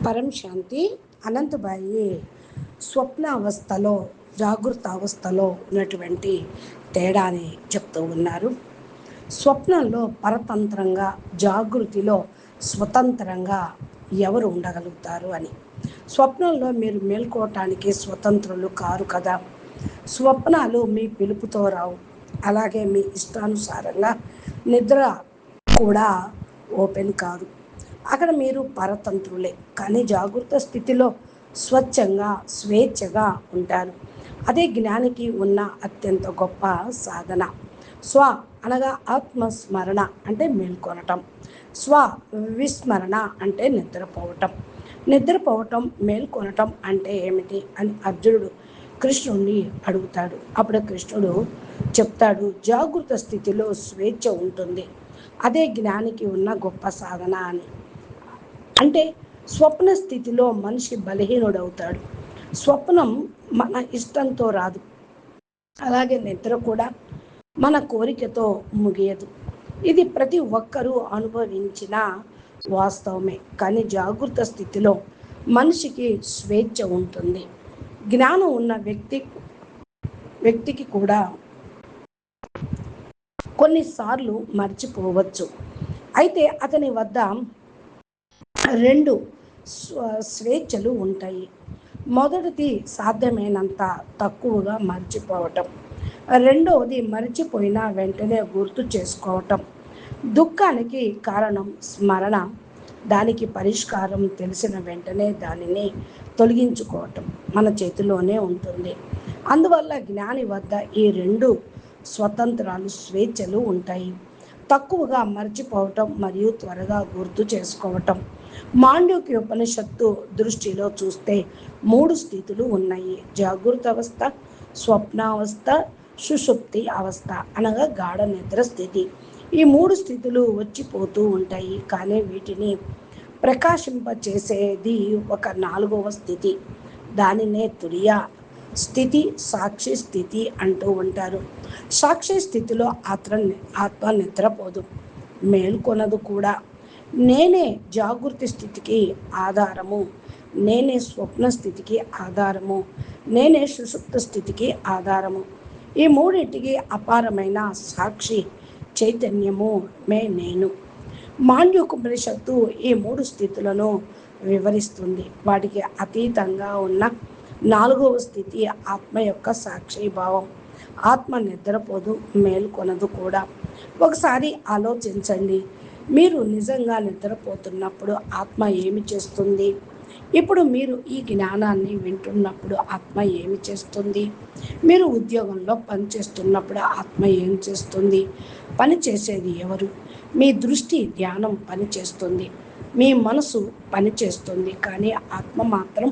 పరం శాంతి. అనంతబాయి స్వప్న అవస్థలో జాగృత అవస్థలో ఉన్నటువంటి తేడాని చెప్తూ ఉన్నారు. స్వప్నంలో పరతంత్రంగా, జాగృతిలో స్వతంత్రంగా ఎవరు ఉండగలుగుతారు అని. స్వప్నంలో మీరు మేల్కోవటానికి స్వతంత్రులు కారు కదా. స్వప్నాలు మీ పిలుపుతో రావు. అలాగే మీ ఇష్టానుసారంగా నిద్ర కూడా ఓపెన్ కాదు. అక్కడ మీరు పరతంత్రులే. కానీ జాగృత స్థితిలో స్వచ్ఛంగా, స్వేచ్ఛగా ఉంటారు. అదే జ్ఞానికి ఉన్న అత్యంత గొప్ప సాధన. స్వ అనగా ఆత్మస్మరణ అంటే మేల్కొనటం. స్వ విస్మరణ అంటే నిద్రపోవటం. నిద్రపోవటం, మేల్కొనటం అంటే ఏమిటి అని అర్జునుడు కృష్ణుడిని అడుగుతాడు. అప్పుడు కృష్ణుడు చెప్తాడు, జాగృత స్థితిలో స్వేచ్ఛ ఉంటుంది. అదే జ్ఞానికి ఉన్న గొప్ప సాధన అని. అంటే స్వప్న స్థితిలో మనిషి బలహీనుడవుతాడు. స్వప్నం మన ఇష్టంతో రాదు. అలాగే నిద్ర కూడా మన కోరికతో ముగియదు. ఇది ప్రతి ఒక్కరూ అనుభవించిన వాస్తవమే. కానీ జాగృత స్థితిలో మనిషికి స్వేచ్ఛ ఉంటుంది. జ్ఞానం ఉన్న వ్యక్తికి కూడా కొన్నిసార్లు మర్చిపోవచ్చు. అయితే అతని వద్ద రెండు స్వేచ్ఛలు ఉంటాయి. మొదటిది సాధ్యమైనంత తక్కువగా మర్చిపోవటం. రెండవది మర్చిపోయిన వెంటనే గుర్తు చేసుకోవటం. దుఃఖానికి కారణం స్మరణ. దానికి పరిష్కారం తెలిసిన వెంటనే దానిని తొలగించుకోవటం మన చేతిలోనే ఉంటుంది. అందువల్ల జ్ఞాని వద్ద ఈ రెండు స్వతంత్రాలు, స్వేచ్ఛలు ఉంటాయి. తక్కువగా మర్చిపోవటం మరియు త్వరగా గుర్తు చేసుకోవటం. మాండూక్య ఉపనిషత్తు దృష్టిలో చూస్తే 3 స్థితులు ఉన్నాయి. జాగృత అవస్థ, స్వప్నావస్థ, సుషుప్తి అవస్థ అనగా గాఢ నిద్ర స్థితి. ఈ 3 స్థితులు వచ్చిపోతూ ఉంటాయి. కానీ వీటిని ప్రకాశింపచేసేది ఒక 4వ స్థితి. దానినే తురియ స్థితి, సాక్షి స్థితి అంటూ ఉంటారు. సాక్షి స్థితిలో ఆత్మ నిద్రపోదు, మేల్కొనదు కూడా. నేనే జాగృతి స్థితికి ఆధారము, నేనే స్వప్న స్థితికి ఆధారము, నేనే సుషుప్త స్థితికి ఆధారము. ఈ మూడింటికి అపారమైన సాక్షి చైతన్యము నేను. మాండూక్యోపనిషత్తు ఈ 3 స్థితులను వివరిస్తుంది. వాటికి అతీతంగా ఉన్న 4వ స్థితి ఆత్మ యొక్క సాక్షిభావం. ఆత్మ నిద్రపోదు, మేల్కొనదు కూడా. ఒకసారి ఆలోచించండి, మీరు నిజంగా నిద్రపోతున్నప్పుడు ఆత్మ ఏమి చేస్తుంది? ఇప్పుడు మీరు ఈ జ్ఞానాన్ని వింటున్నప్పుడు ఆత్మ ఏమి చేస్తుంది? మీరు ఉద్యోగంలో పనిచేస్తున్నప్పుడు ఆత్మ ఏం చేస్తుంది? పని చేసేది ఎవరు? మీ దృష్టి, ధ్యానం పనిచేస్తుంది, మీ మనసు పనిచేస్తుంది. కానీ ఆత్మ మాత్రం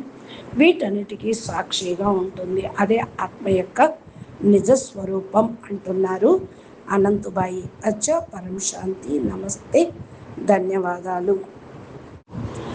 వీటన్నిటికీ సాక్షిగా ఉంటుంది. అదే ఆత్మ యొక్క నిజస్వరూపం అంటున్నారు అనంతబాయి. అచ్చా, పరం శాంతి. నమస్తే, ధన్యవాదాలు.